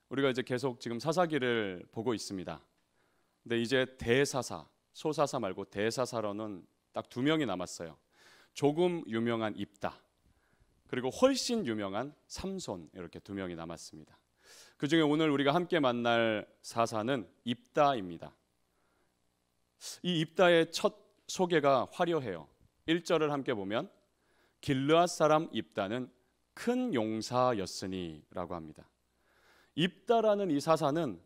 우리가 이제 계속 지금 사사기를 보고 있습니다. 근데 이제 대사사, 소사사 말고 대사사로는 딱 2명이 남았어요. 조금 유명한 입다, 그리고 훨씬 유명한 삼손, 이렇게 2명이 남았습니다. 그 중에 오늘 우리가 함께 만날 사사는 입다입니다. 이 입다의 첫 소개가 화려해요. 1절을 함께 보면 길르앗 사람 입다는 큰 용사였으니 라고 합니다. 입다라는 이 사사는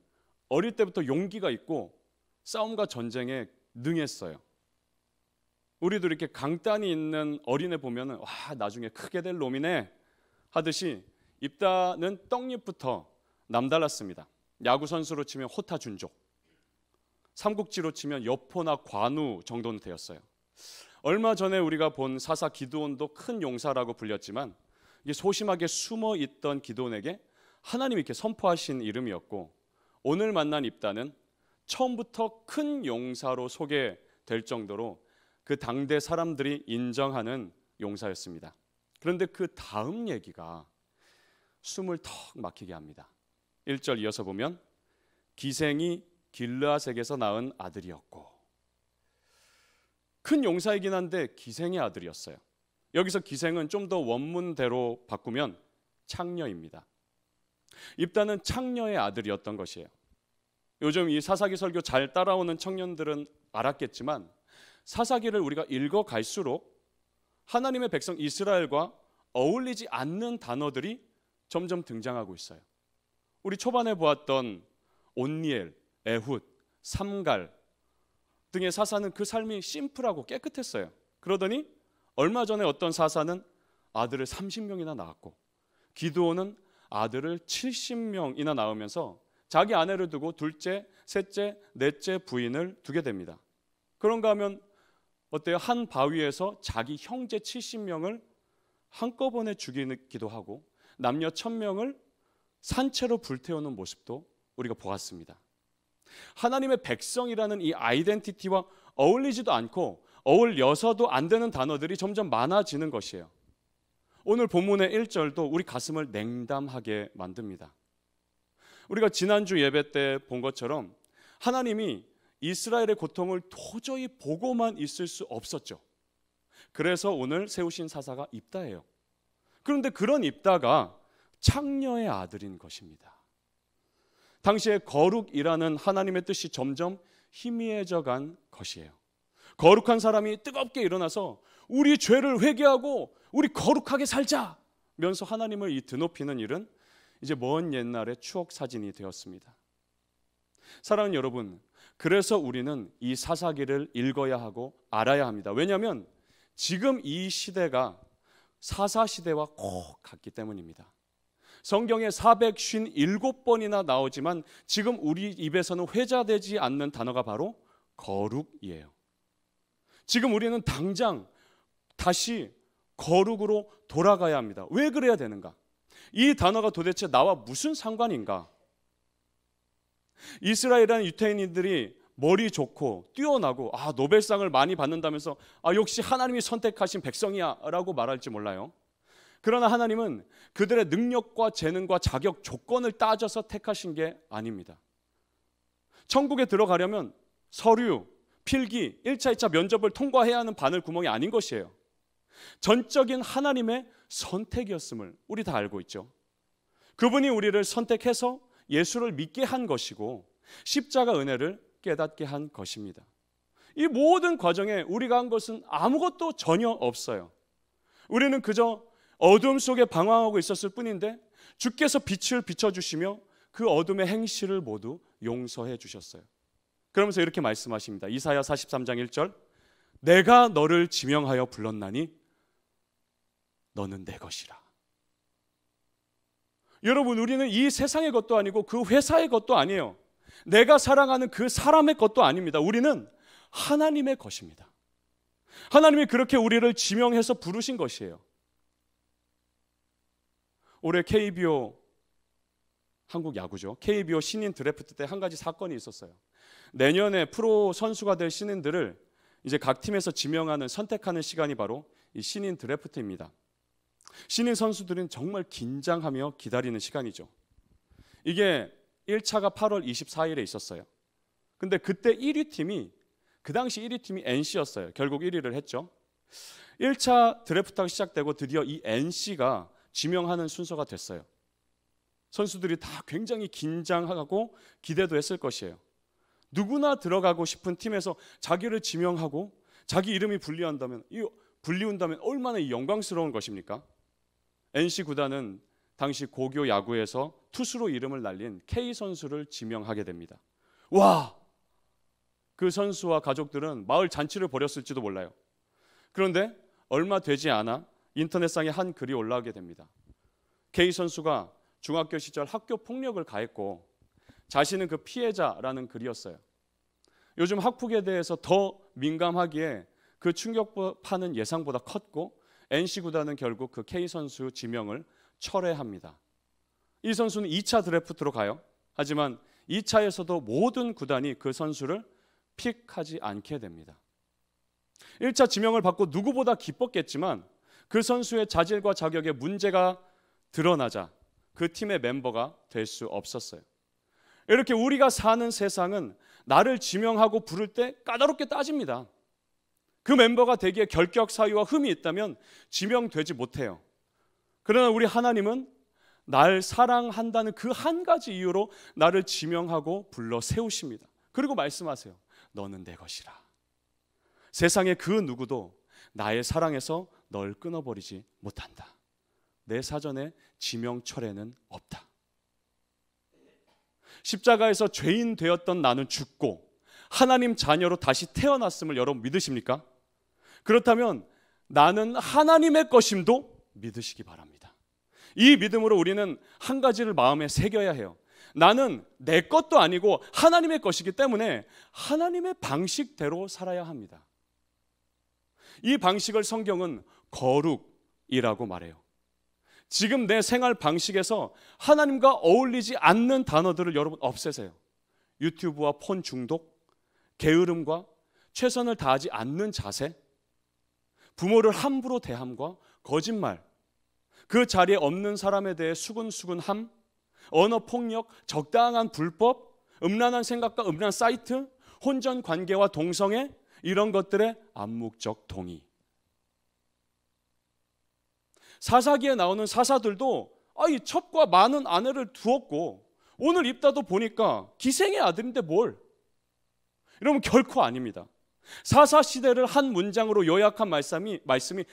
어릴 때부터 용기가 있고 싸움과 전쟁에 능했어요. 우리도 이렇게 강단이 있는 어린애 보면은 와, 나중에 크게 될 놈이네 하듯이 입다는 떡잎부터 남달랐습니다. 야구 선수로 치면 호타 준족, 삼국지로 치면 여포나 관우 정도는 되었어요. 얼마 전에 우리가 본 사사 기드온도 큰 용사라고 불렸지만 이게 소심하게 숨어 있던 기드온에게 하나님이 이렇게 선포하신 이름이었고, 오늘 만난 입다는 처음부터 큰 용사로 소개될 정도로 그 당대 사람들이 인정하는 용사였습니다. 그런데 그 다음 얘기가 숨을 턱 막히게 합니다. 1절 이어서 보면 기생이 길르앗에게서 낳은 아들이었고, 큰 용사이긴 한데 기생의 아들이었어요. 여기서 기생은 좀 더 원문대로 바꾸면 창녀입니다. 입다는 창녀의 아들이었던 것이에요. 요즘 이 사사기 설교 잘 따라오는 청년들은 알았겠지만 사사기를 우리가 읽어갈수록 하나님의 백성 이스라엘과 어울리지 않는 단어들이 점점 등장하고 있어요. 우리 초반에 보았던 온니엘, 에훗, 삼갈 등의 사사는 그 삶이 심플하고 깨끗했어요. 그러더니 얼마 전에 어떤 사사는 아들을 30명이나 낳았고, 기드온은 아들을 70명이나 낳으면서 자기 아내를 두고 둘째, 셋째, 넷째 부인을 두게 됩니다. 그런가 하면 어때요? 한 바위에서 자기 형제 70명을 한꺼번에 죽이기도 하고 남녀 1000명을 산채로 불태우는 모습도 우리가 보았습니다. 하나님의 백성이라는 이 아이덴티티와 어울리지도 않고 어울려서도 안 되는 단어들이 점점 많아지는 것이에요. 오늘 본문의 1절도 우리 가슴을 냉담하게 만듭니다. 우리가 지난주 예배 때 본 것처럼 하나님이 이스라엘의 고통을 도저히 보고만 있을 수 없었죠. 그래서 오늘 세우신 사사가 입다예요. 그런데 그런 입다가 창녀의 아들인 것입니다. 당시에 거룩이라는 하나님의 뜻이 점점 희미해져 간 것이에요. 거룩한 사람이 뜨겁게 일어나서 우리 죄를 회개하고 우리 거룩하게 살자면서 하나님을 드높이는 일은 이제 먼 옛날의 추억 사진이 되었습니다. 사랑하는 여러분, 그래서 우리는 이 사사기를 읽어야 하고 알아야 합니다. 왜냐하면 지금 이 시대가 사사 시대와 꼭 같기 때문입니다. 성경에 457번이나 나오지만 지금 우리 입에서는 회자되지 않는 단어가 바로 거룩이에요. 지금 우리는 당장 다시 거룩으로 돌아가야 합니다. 왜 그래야 되는가? 이 단어가 도대체 나와 무슨 상관인가? 이스라엘이라는 유태인들이 머리 좋고 뛰어나고 노벨상을 많이 받는다면서 역시 하나님이 선택하신 백성이야 라고 말할지 몰라요. 그러나 하나님은 그들의 능력과 재능과 자격 조건을 따져서 택하신 게 아닙니다. 천국에 들어가려면 서류, 필기, 1차, 2차 면접을 통과해야 하는 바늘구멍이 아닌 것이에요. 전적인 하나님의 선택이었음을 우리 다 알고 있죠. 그분이 우리를 선택해서 예수를 믿게 한 것이고 십자가 은혜를 깨닫게 한 것입니다. 이 모든 과정에 우리가 한 것은 아무것도 전혀 없어요. 우리는 그저 어둠 속에 방황하고 있었을 뿐인데 주께서 빛을 비춰주시며 그 어둠의 행실을 모두 용서해 주셨어요. 그러면서 이렇게 말씀하십니다. 이사야 43장 1절, 내가 너를 지명하여 불렀나니 너는 내 것이라. 여러분, 우리는 이 세상의 것도 아니고 그 회사의 것도 아니에요. 내가 사랑하는 그 사람의 것도 아닙니다. 우리는 하나님의 것입니다. 하나님이 그렇게 우리를 지명해서 부르신 것이에요. 올해 KBO, 한국 야구죠, KBO 신인 드래프트 때 한 가지 사건이 있었어요. 내년에 프로 선수가 될 신인들을 이제 각 팀에서 지명하는, 선택하는 시간이 바로 이 신인 드래프트입니다. 신인 선수들은 정말 긴장하며 기다리는 시간이죠. 이게 1차가 8월 24일에 있었어요. 근데 그때 1위 팀이 그 당시 1위 팀이 NC였어요. 결국 1위를 했죠. 1차 드래프트가 시작되고 드디어 이 NC가 지명하는 순서가 됐어요. 선수들이 다 굉장히 긴장하고 기대도 했을 것이에요. 누구나 들어가고 싶은 팀에서 자기를 지명하고 자기 이름이 불리운다면 얼마나 영광스러운 것입니까? NC 구단은 당시 고교 야구에서 투수로 이름을 날린 K 선수를 지명하게 됩니다. 와! 그 선수와 가족들은 마을 잔치를 벌였을지도 몰라요. 그런데 얼마 되지 않아 인터넷상에 한 글이 올라오게 됩니다. K 선수가 중학교 시절 학교 폭력을 가했고 자신은 그 피해자라는 글이었어요. 요즘 학폭에 대해서 더 민감하기에 그 충격파는 예상보다 컸고 NC 구단은 결국 그 K 선수 지명을 철회합니다. 이 선수는 2차 드래프트로 가요. 하지만 2차에서도 모든 구단이 그 선수를 픽하지 않게 됩니다. 1차 지명을 받고 누구보다 기뻤겠지만 그 선수의 자질과 자격에 문제가 드러나자 그 팀의 멤버가 될 수 없었어요. 이렇게 우리가 사는 세상은 나를 지명하고 부를 때 까다롭게 따집니다. 그 멤버가 되기에 결격 사유와 흠이 있다면 지명되지 못해요. 그러나 우리 하나님은 날 사랑한다는 그 한 가지 이유로 나를 지명하고 불러 세우십니다. 그리고 말씀하세요. 너는 내 것이라. 세상의 그 누구도 나의 사랑에서 널 끊어버리지 못한다. 내 사전에 지명 철회는 없다. 십자가에서 죄인 되었던 나는 죽고 하나님 자녀로 다시 태어났음을 여러분 믿으십니까? 그렇다면 나는 하나님의 것임도 믿으시기 바랍니다. 이 믿음으로 우리는 한 가지를 마음에 새겨야 해요. 나는 내 것도 아니고 하나님의 것이기 때문에 하나님의 방식대로 살아야 합니다. 이 방식을 성경은 거룩이라고 말해요. 지금 내 생활 방식에서 하나님과 어울리지 않는 단어들을 여러분 없애세요. 유튜브와 폰 중독, 게으름과 최선을 다하지 않는 자세, 부모를 함부로 대함과 거짓말, 그 자리에 없는 사람에 대해 수근수근함, 언어폭력, 적당한 불법, 음란한 생각과 음란한 사이트, 혼전 관계와 동성애, 이런 것들의 암묵적 동의. 사사기에 나오는 사사들도 이 첩과 많은 아내를 두었고 오늘 입다도 보니까 기생의 아들인데 뭘? 이러면 결코 아닙니다. 사사 시대를 한 문장으로 요약한 말씀이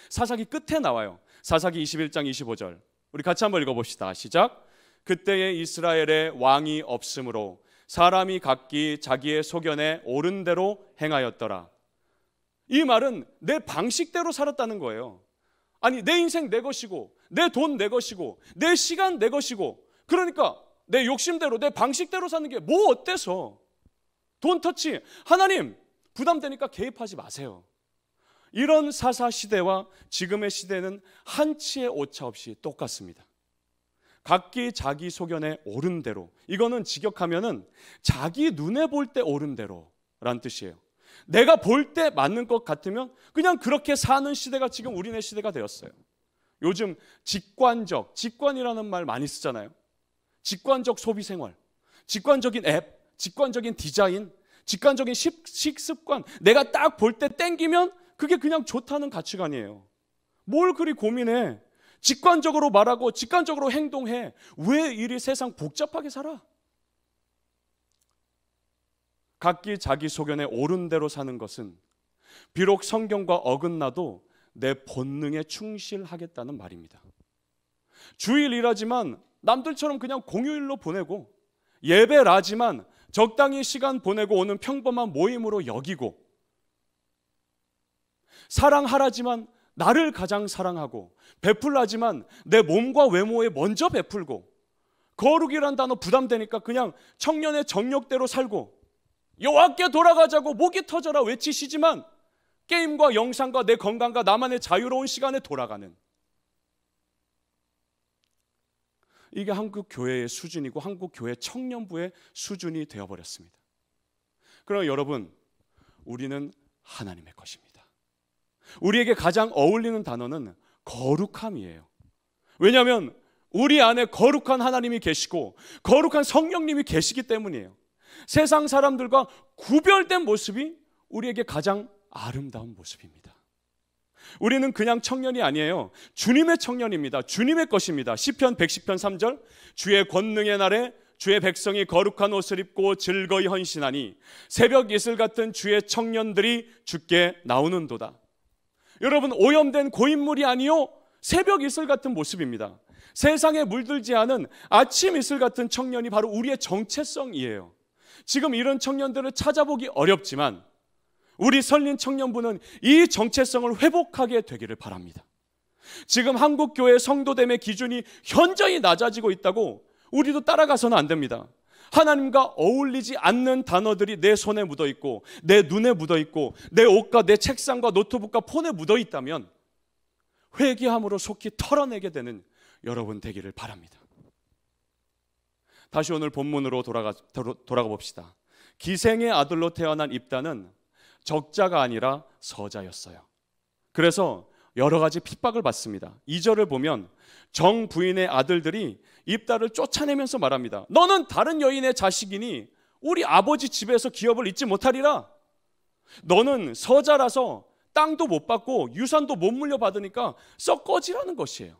사사기 끝에 나와요. 사사기 21장 25절. 우리 같이 한번 읽어봅시다. 시작. 그때에 이스라엘에 왕이 없으므로 사람이 각기 자기의 소견에 옳은 대로 행하였더라. 이 말은 내 방식대로 살았다는 거예요. 아니 내 인생 내 것이고 내 돈 내 것이고 내 시간 내 것이고 그러니까 내 욕심대로 내 방식대로 사는 게 뭐 어때서? 돈 터치 하나님 부담되니까 개입하지 마세요. 이런 사사 시대와 지금의 시대는 한치의 오차 없이 똑같습니다. 각기 자기 소견에 옳은 대로, 이거는 직역하면은 자기 눈에 볼 때 옳은 대로라는 뜻이에요. 내가 볼 때 맞는 것 같으면 그냥 그렇게 사는 시대가 지금 우리네 시대가 되었어요. 요즘 직관이라는 말 많이 쓰잖아요. 직관적 소비 생활, 직관적인 앱, 직관적인 디자인, 직관적인 식습관, 내가 딱 볼 때 땡기면 그게 그냥 좋다는 가치관이에요. 뭘 그리 고민해? 직관적으로 말하고 직관적으로 행동해. 왜 이리 세상 복잡하게 살아? 각기 자기 소견에 옳은 대로 사는 것은 비록 성경과 어긋나도 내 본능에 충실하겠다는 말입니다. 주일 일하지만 남들처럼 그냥 공휴일로 보내고, 예배라지만 적당히 시간 보내고 오는 평범한 모임으로 여기고, 사랑하라지만 나를 가장 사랑하고, 베풀라지만 내 몸과 외모에 먼저 베풀고, 거룩이란 단어 부담되니까 그냥 청년의 정욕대로 살고, 여호와께 돌아가자고 목이 터져라 외치시지만 게임과 영상과 내 건강과 나만의 자유로운 시간에 돌아가는, 이게 한국 교회의 수준이고 한국 교회 청년부의 수준이 되어버렸습니다. 그러나 여러분, 우리는 하나님의 것입니다. 우리에게 가장 어울리는 단어는 거룩함이에요. 왜냐하면 우리 안에 거룩한 하나님이 계시고 거룩한 성령님이 계시기 때문이에요. 세상 사람들과 구별된 모습이 우리에게 가장 아름다운 모습입니다. 우리는 그냥 청년이 아니에요. 주님의 청년입니다. 주님의 것입니다. 시편 110편 3절, 주의 권능의 날에 주의 백성이 거룩한 옷을 입고 즐거이 헌신하니 새벽 이슬 같은 주의 청년들이 주께 나오는도다. 여러분, 오염된 고인물이 아니요 새벽 이슬 같은 모습입니다. 세상에 물들지 않은 아침 이슬 같은 청년이 바로 우리의 정체성이에요. 지금 이런 청년들을 찾아보기 어렵지만 우리 설린 청년부는 이 정체성을 회복하게 되기를 바랍니다. 지금 한국교회 성도됨의 기준이 현저히 낮아지고 있다고 우리도 따라가서는 안 됩니다. 하나님과 어울리지 않는 단어들이 내 손에 묻어있고 내 눈에 묻어있고 내 옷과 내 책상과 노트북과 폰에 묻어있다면 회개함으로 속히 털어내게 되는 여러분 되기를 바랍니다. 다시 오늘 본문으로 돌아가 봅시다. 기생의 아들로 태어난 입다는 적자가 아니라 서자였어요. 그래서 여러 가지 핍박을 받습니다. 2절을 보면 정 부인의 아들들이 입다를 쫓아내면서 말합니다. 너는 다른 여인의 자식이니 우리 아버지 집에서 기업을 잊지 못하리라. 너는 서자라서 땅도 못 받고 유산도 못 물려받으니까 썩 꺼지라는 것이에요.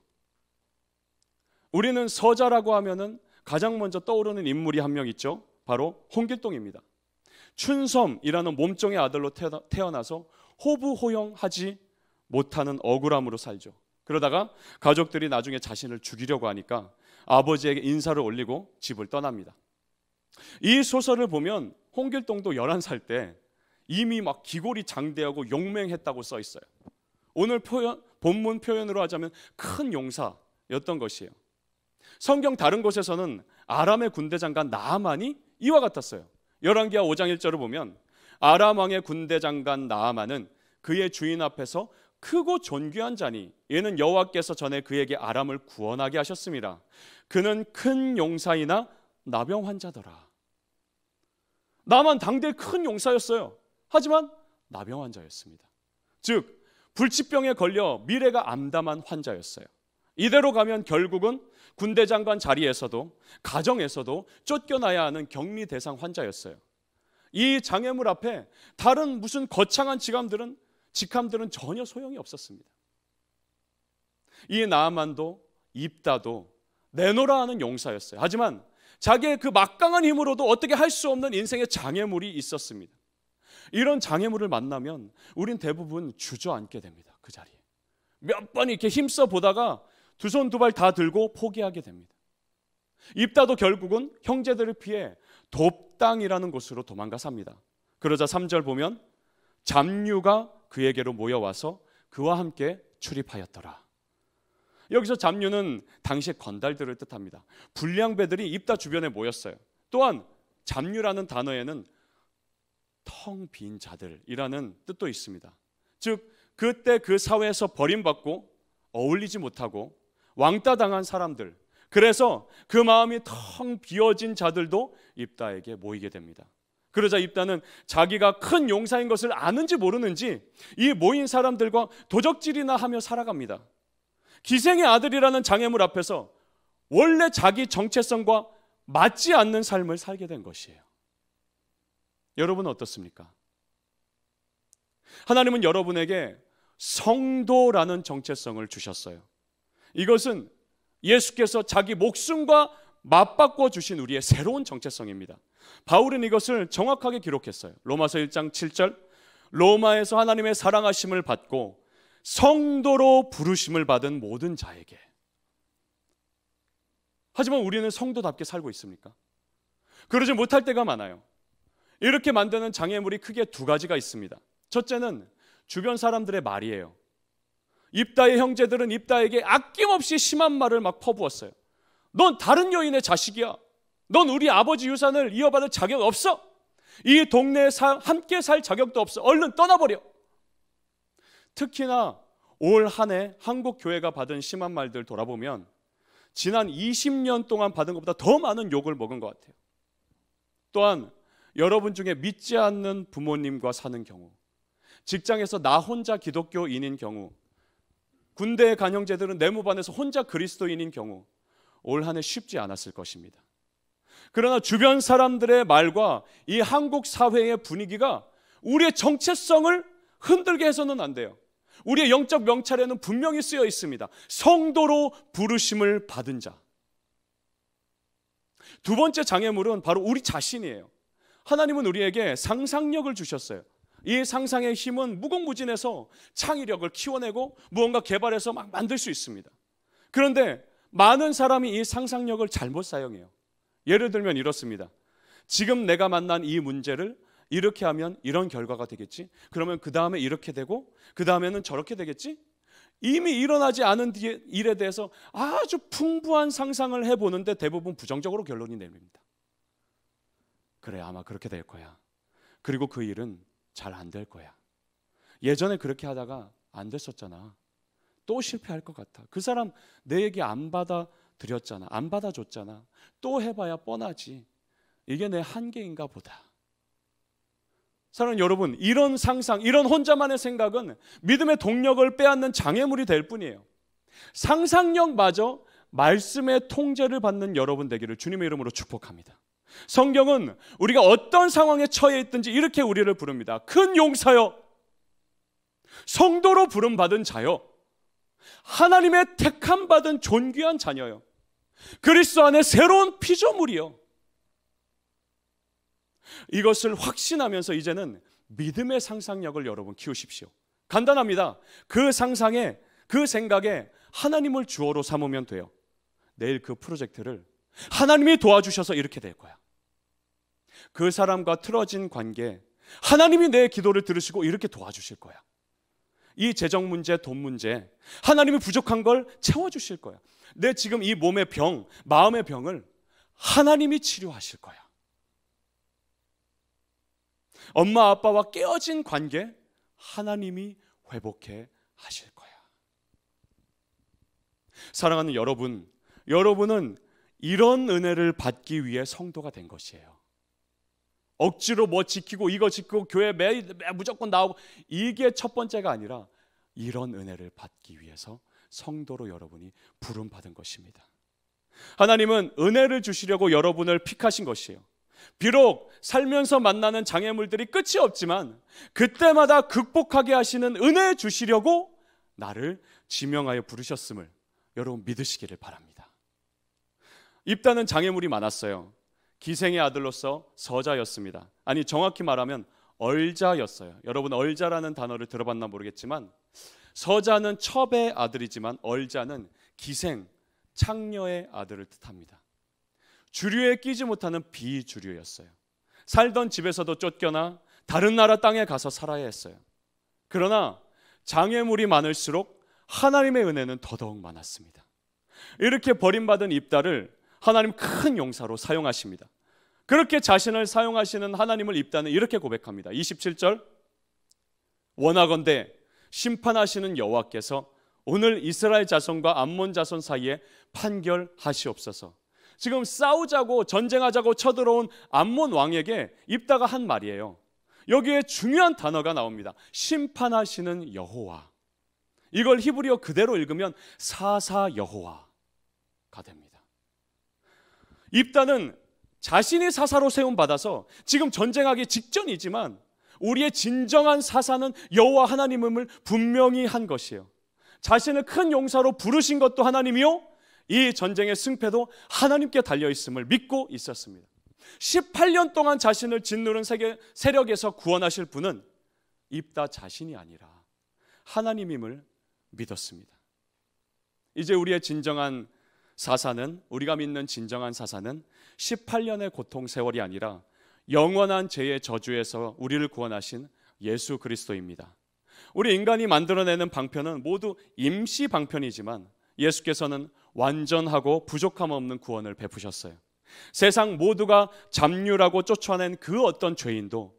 우리는 서자라고 하면은 가장 먼저 떠오르는 인물이 한 명 있죠. 바로 홍길동입니다. 춘섬이라는 몸종의 아들로 태어나서 호부호영하지 못하는 억울함으로 살죠. 그러다가 가족들이 나중에 자신을 죽이려고 하니까 아버지에게 인사를 올리고 집을 떠납니다. 이 소설을 보면 홍길동도 11살 때 이미 막 기골이 장대하고 용맹했다고 써 있어요. 오늘 본문 표현으로 하자면 큰 용사였던 것이에요. 성경 다른 곳에서는 아람의 군대 장관 나아만이 이와 같았어요. 열왕기하 5장 1절을 보면 아람 왕의 군대 장관 나아만은 그의 주인 앞에서 크고 존귀한 자니 이는 여호와께서 전에 그에게 아람을 구원하게 하셨습니다. 그는 큰 용사이나 나병 환자더라. 나만 당대의 큰 용사였어요. 하지만 나병 환자였습니다. 즉 불치병에 걸려 미래가 암담한 환자였어요. 이대로 가면 결국은 군대 장관 자리에서도 가정에서도 쫓겨나야 하는 격리 대상 환자였어요. 이 장애물 앞에 다른 무슨 거창한 직함들은 전혀 소용이 없었습니다. 이 나아만도 입다도 내노라 하는 용사였어요. 하지만 자기의 그 막강한 힘으로도 어떻게 할 수 없는 인생의 장애물이 있었습니다. 이런 장애물을 만나면 우린 대부분 주저앉게 됩니다. 그 자리에 몇 번 이렇게 힘써 보다가 두 손 두 발 다 들고 포기하게 됩니다. 입다도 결국은 형제들을 피해 돕당이라는 곳으로 도망가 삽니다. 그러자 3절 보면 잡류가 그에게로 모여와서 그와 함께 출입하였더라. 여기서 잡류는 당시의 건달들을 뜻합니다. 불량배들이 입다 주변에 모였어요. 또한 잡류라는 단어에는 텅 빈 자들이라는 뜻도 있습니다. 즉 그때 그 사회에서 버림받고 어울리지 못하고 왕따 당한 사람들, 그래서 그 마음이 텅 비어진 자들도 입다에게 모이게 됩니다. 그러자 입다는 자기가 큰 용사인 것을 아는지 모르는지 이 모인 사람들과 도적질이나 하며 살아갑니다. 기생의 아들이라는 장애물 앞에서 원래 자기 정체성과 맞지 않는 삶을 살게 된 것이에요. 여러분은 어떻습니까? 하나님은 여러분에게 성도라는 정체성을 주셨어요. 이것은 예수께서 자기 목숨과 맞바꿔 주신 우리의 새로운 정체성입니다. 바울은 이것을 정확하게 기록했어요. 로마서 1장 7절, 로마에서 하나님의 사랑하심을 받고 성도로 부르심을 받은 모든 자에게. 하지만 우리는 성도답게 살고 있습니까? 그러지 못할 때가 많아요. 이렇게 만드는 장애물이 크게 두 가지가 있습니다. 첫째는 주변 사람들의 말이에요. 입다의 형제들은 입다에게 아낌없이 심한 말을 막 퍼부었어요. 넌 다른 여인의 자식이야. 넌 우리 아버지 유산을 이어받을 자격 없어. 이 동네에 함께 살 자격도 없어. 얼른 떠나버려. 특히나 올 한 해 한국 교회가 받은 심한 말들 돌아보면 지난 20년 동안 받은 것보다 더 많은 욕을 먹은 것 같아요. 또한 여러분 중에 믿지 않는 부모님과 사는 경우, 직장에서 나 혼자 기독교인인 경우, 군대에 간 형제들은 내무반에서 혼자 그리스도인인 경우, 올 한 해 쉽지 않았을 것입니다. 그러나 주변 사람들의 말과 이 한국 사회의 분위기가 우리의 정체성을 흔들게 해서는 안 돼요. 우리의 영적 명찰에는 분명히 쓰여 있습니다. 성도로 부르심을 받은 자. 두 번째 장애물은 바로 우리 자신이에요. 하나님은 우리에게 상상력을 주셨어요. 이 상상의 힘은 무궁무진해서 창의력을 키워내고 무언가 개발해서 막 만들 수 있습니다. 그런데 많은 사람이 이 상상력을 잘못 사용해요. 예를 들면 이렇습니다. 지금 내가 만난 이 문제를 이렇게 하면 이런 결과가 되겠지. 그러면 그 다음에 이렇게 되고 그 다음에는 저렇게 되겠지. 이미 일어나지 않은 일에 대해서 아주 풍부한 상상을 해보는데 대부분 부정적으로 결론이 내립니다. 그래, 아마 그렇게 될 거야. 그리고 그 일은 잘 안 될 거야. 예전에 그렇게 하다가 안 됐었잖아. 또 실패할 것 같아. 그 사람 내 얘기 안 받아들였잖아. 안 받아줬잖아. 또 해봐야 뻔하지. 이게 내 한계인가 보다. 사랑하는 여러분, 이런 상상, 이런 혼자만의 생각은 믿음의 동력을 빼앗는 장애물이 될 뿐이에요. 상상력마저 말씀의 통제를 받는 여러분 되기를 주님의 이름으로 축복합니다. 성경은 우리가 어떤 상황에 처해 있든지 이렇게 우리를 부릅니다. 큰 용사여, 성도로 부름받은 자여, 하나님의 택함받은 존귀한 자녀요, 그리스도 안에 새로운 피조물이요. 이것을 확신하면서 이제는 믿음의 상상력을 여러분 키우십시오. 간단합니다. 그 상상에, 그 생각에 하나님을 주어로 삼으면 돼요. 내일 그 프로젝트를 하나님이 도와주셔서 이렇게 될 거야. 그 사람과 틀어진 관계, 하나님이 내 기도를 들으시고 이렇게 도와주실 거야. 이 재정 문제, 돈 문제, 하나님이 부족한 걸 채워주실 거야. 내 지금 이 몸의 병, 마음의 병을 하나님이 치료하실 거야. 엄마 아빠와 깨어진 관계, 하나님이 회복해 하실 거야. 사랑하는 여러분, 여러분은 이런 은혜를 받기 위해 성도가 된 것이에요. 억지로 뭐 지키고 이거 지키고 교회 매 무조건 나오고, 이게 첫 번째가 아니라 이런 은혜를 받기 위해서 성도로 여러분이 부름받은 것입니다. 하나님은 은혜를 주시려고 여러분을 픽하신 것이에요. 비록 살면서 만나는 장애물들이 끝이 없지만 그때마다 극복하게 하시는 은혜 주시려고 나를 지명하여 부르셨음을 여러분 믿으시기를 바랍니다. 입다는 장애물이 많았어요. 기생의 아들로서 서자였습니다. 아니, 정확히 말하면 얼자였어요. 여러분, 얼자라는 단어를 들어봤나 모르겠지만 서자는 첩의 아들이지만 얼자는 기생, 창녀의 아들을 뜻합니다. 주류에 끼지 못하는 비주류였어요. 살던 집에서도 쫓겨나 다른 나라 땅에 가서 살아야 했어요. 그러나 장애물이 많을수록 하나님의 은혜는 더더욱 많았습니다. 이렇게 버림받은 입다를 하나님 큰 용사로 사용하십니다. 그렇게 자신을 사용하시는 하나님을 입다는 이렇게 고백합니다. 27절, 원하건대 심판하시는 여호와께서 오늘 이스라엘 자손과 암몬 자손 사이에 판결하시옵소서. 지금 싸우자고 전쟁하자고 쳐들어온 암몬 왕에게 입다가 한 말이에요. 여기에 중요한 단어가 나옵니다. 심판하시는 여호와. 이걸 히브리어 그대로 읽으면 사사 여호와가 됩니다. 입다는 자신이 사사로 세움받아서 지금 전쟁하기 직전이지만 우리의 진정한 사사는 여호와 하나님임을 분명히 한 것이에요. 자신을 큰 용사로 부르신 것도 하나님이요, 이 전쟁의 승패도 하나님께 달려있음을 믿고 있었습니다. 18년 동안 자신을 짓누른 세력에서 구원하실 분은 입다 자신이 아니라 하나님임을 믿었습니다. 이제 우리의 진정한 사사는, 우리가 믿는 진정한 사사는 18년의 고통 세월이 아니라 영원한 죄의 저주에서 우리를 구원하신 예수 그리스도입니다. 우리 인간이 만들어내는 방편은 모두 임시 방편이지만 예수께서는 완전하고 부족함 없는 구원을 베푸셨어요. 세상 모두가 잡률하고 쫓아낸 그 어떤 죄인도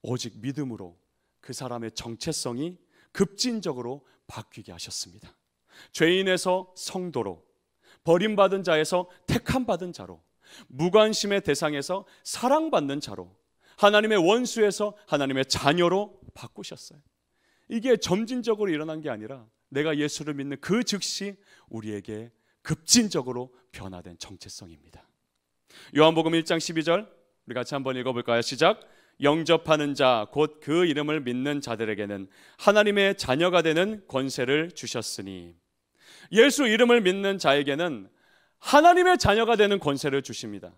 오직 믿음으로 그 사람의 정체성이 급진적으로 바뀌게 하셨습니다. 죄인에서 성도로, 버림받은 자에서 택함받은 자로, 무관심의 대상에서 사랑받는 자로, 하나님의 원수에서 하나님의 자녀로 바꾸셨어요. 이게 점진적으로 일어난 게 아니라 내가 예수를 믿는 그 즉시 우리에게 급진적으로 변화된 정체성입니다. 요한복음 1장 12절 우리 같이 한번 읽어볼까요? 시작. 영접하는 자 곧 그 이름을 믿는 자들에게는 하나님의 자녀가 되는 권세를 주셨으니, 예수 이름을 믿는 자에게는 하나님의 자녀가 되는 권세를 주십니다.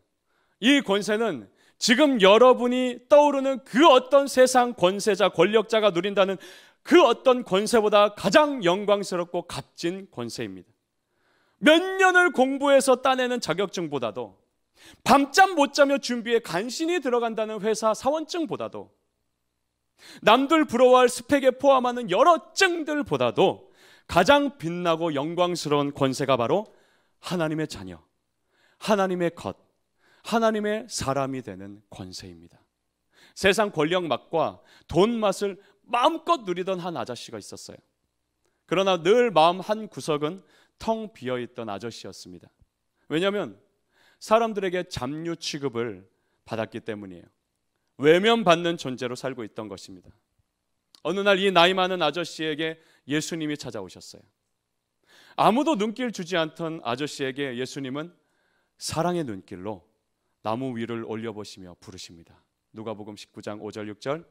이 권세는 지금 여러분이 떠오르는 그 어떤 세상 권세자, 권력자가 누린다는 그 어떤 권세보다 가장 영광스럽고 값진 권세입니다. 몇 년을 공부해서 따내는 자격증보다도, 밤잠 못 자며 준비해 간신히 들어간다는 회사 사원증보다도, 남들 부러워할 스펙에 포함하는 여러 증들보다도 가장 빛나고 영광스러운 권세가 바로 하나님의 자녀, 하나님의 것, 하나님의 사람이 되는 권세입니다. 세상 권력 맛과 돈 맛을 마음껏 누리던 한 아저씨가 있었어요. 그러나 늘 마음 한 구석은 텅 비어있던 아저씨였습니다. 왜냐하면 사람들에게 잡류 취급을 받았기 때문이에요. 외면받는 존재로 살고 있던 것입니다. 어느 날 이 나이 많은 아저씨에게 예수님이 찾아오셨어요. 아무도 눈길 주지 않던 아저씨에게 예수님은 사랑의 눈길로 나무 위를 올려보시며 부르십니다. 누가복음 19장 5절 6절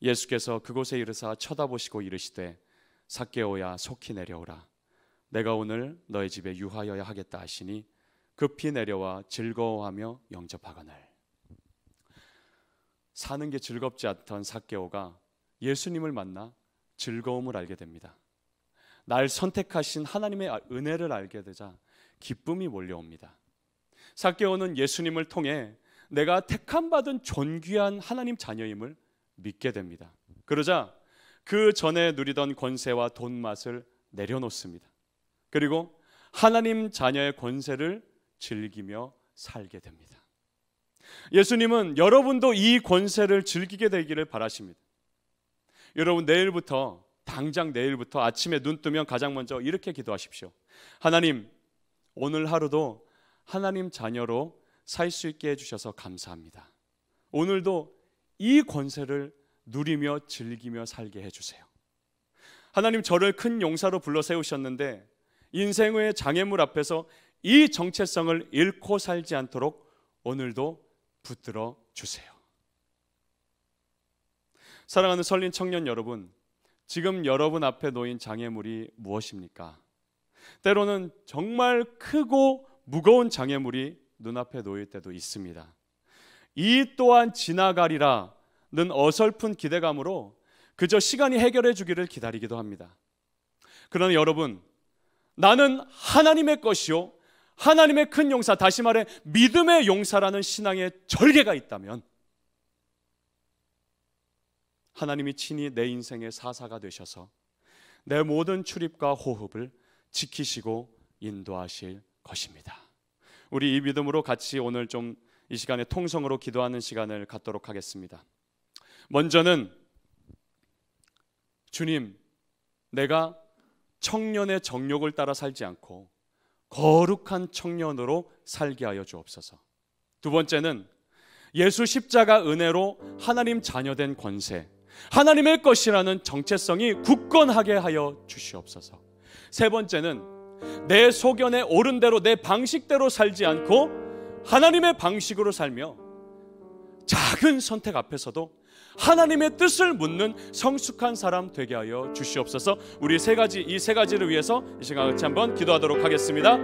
예수께서 그곳에 이르사 쳐다보시고 이르시되 삭개오야 속히 내려오라. 내가 오늘 너의 집에 유하여야 하겠다 하시니 급히 내려와 즐거워하며 영접하거늘. 사는 게 즐겁지 않던 삭개오가 예수님을 만나 즐거움을 알게 됩니다. 날 선택하신 하나님의 은혜를 알게 되자 기쁨이 몰려옵니다. 삭개오는 예수님을 통해 내가 택함받은 존귀한 하나님 자녀임을 믿게 됩니다. 그러자 그 전에 누리던 권세와 돈맛을 내려놓습니다. 그리고 하나님 자녀의 권세를 즐기며 살게 됩니다. 예수님은 여러분도 이 권세를 즐기게 되기를 바라십니다. 여러분, 당장 내일부터 아침에 눈 뜨면 가장 먼저 이렇게 기도하십시오. 하나님, 오늘 하루도 하나님 자녀로 살 수 있게 해주셔서 감사합니다. 오늘도 이 권세를 누리며 즐기며 살게 해주세요. 하나님, 저를 큰 용사로 불러 세우셨는데 인생의 장애물 앞에서 이 정체성을 잃고 살지 않도록 오늘도 붙들어 주세요. 사랑하는 설린 청년 여러분, 지금 여러분 앞에 놓인 장애물이 무엇입니까? 때로는 정말 크고 무거운 장애물이 눈앞에 놓일 때도 있습니다. 이 또한 지나가리라는 어설픈 기대감으로 그저 시간이 해결해 주기를 기다리기도 합니다. 그러나 여러분, 나는 하나님의 것이요 하나님의 큰 용사, 다시 말해 믿음의 용사라는 신앙의 절개가 있다면 하나님이 친히 내 인생의 사사가 되셔서 내 모든 출입과 호흡을 지키시고 인도하실 것입니다. 우리 이 믿음으로 같이 오늘 좀 이 시간에 통성으로 기도하는 시간을 갖도록 하겠습니다. 먼저는 주님, 내가 청년의 정욕을 따라 살지 않고 거룩한 청년으로 살게 하여 주옵소서. 두 번째는 예수 십자가 은혜로 하나님 자녀된 권세, 하나님의 것이라는 정체성이 굳건하게 하여 주시옵소서. 세 번째는 내 소견에 옳은 대로 내 방식대로 살지 않고 하나님의 방식으로 살며 작은 선택 앞에서도 하나님의 뜻을 묻는 성숙한 사람 되게 하여 주시옵소서. 우리 이 세 가지를 위해서 이 시간 같이 한번 기도하도록 하겠습니다.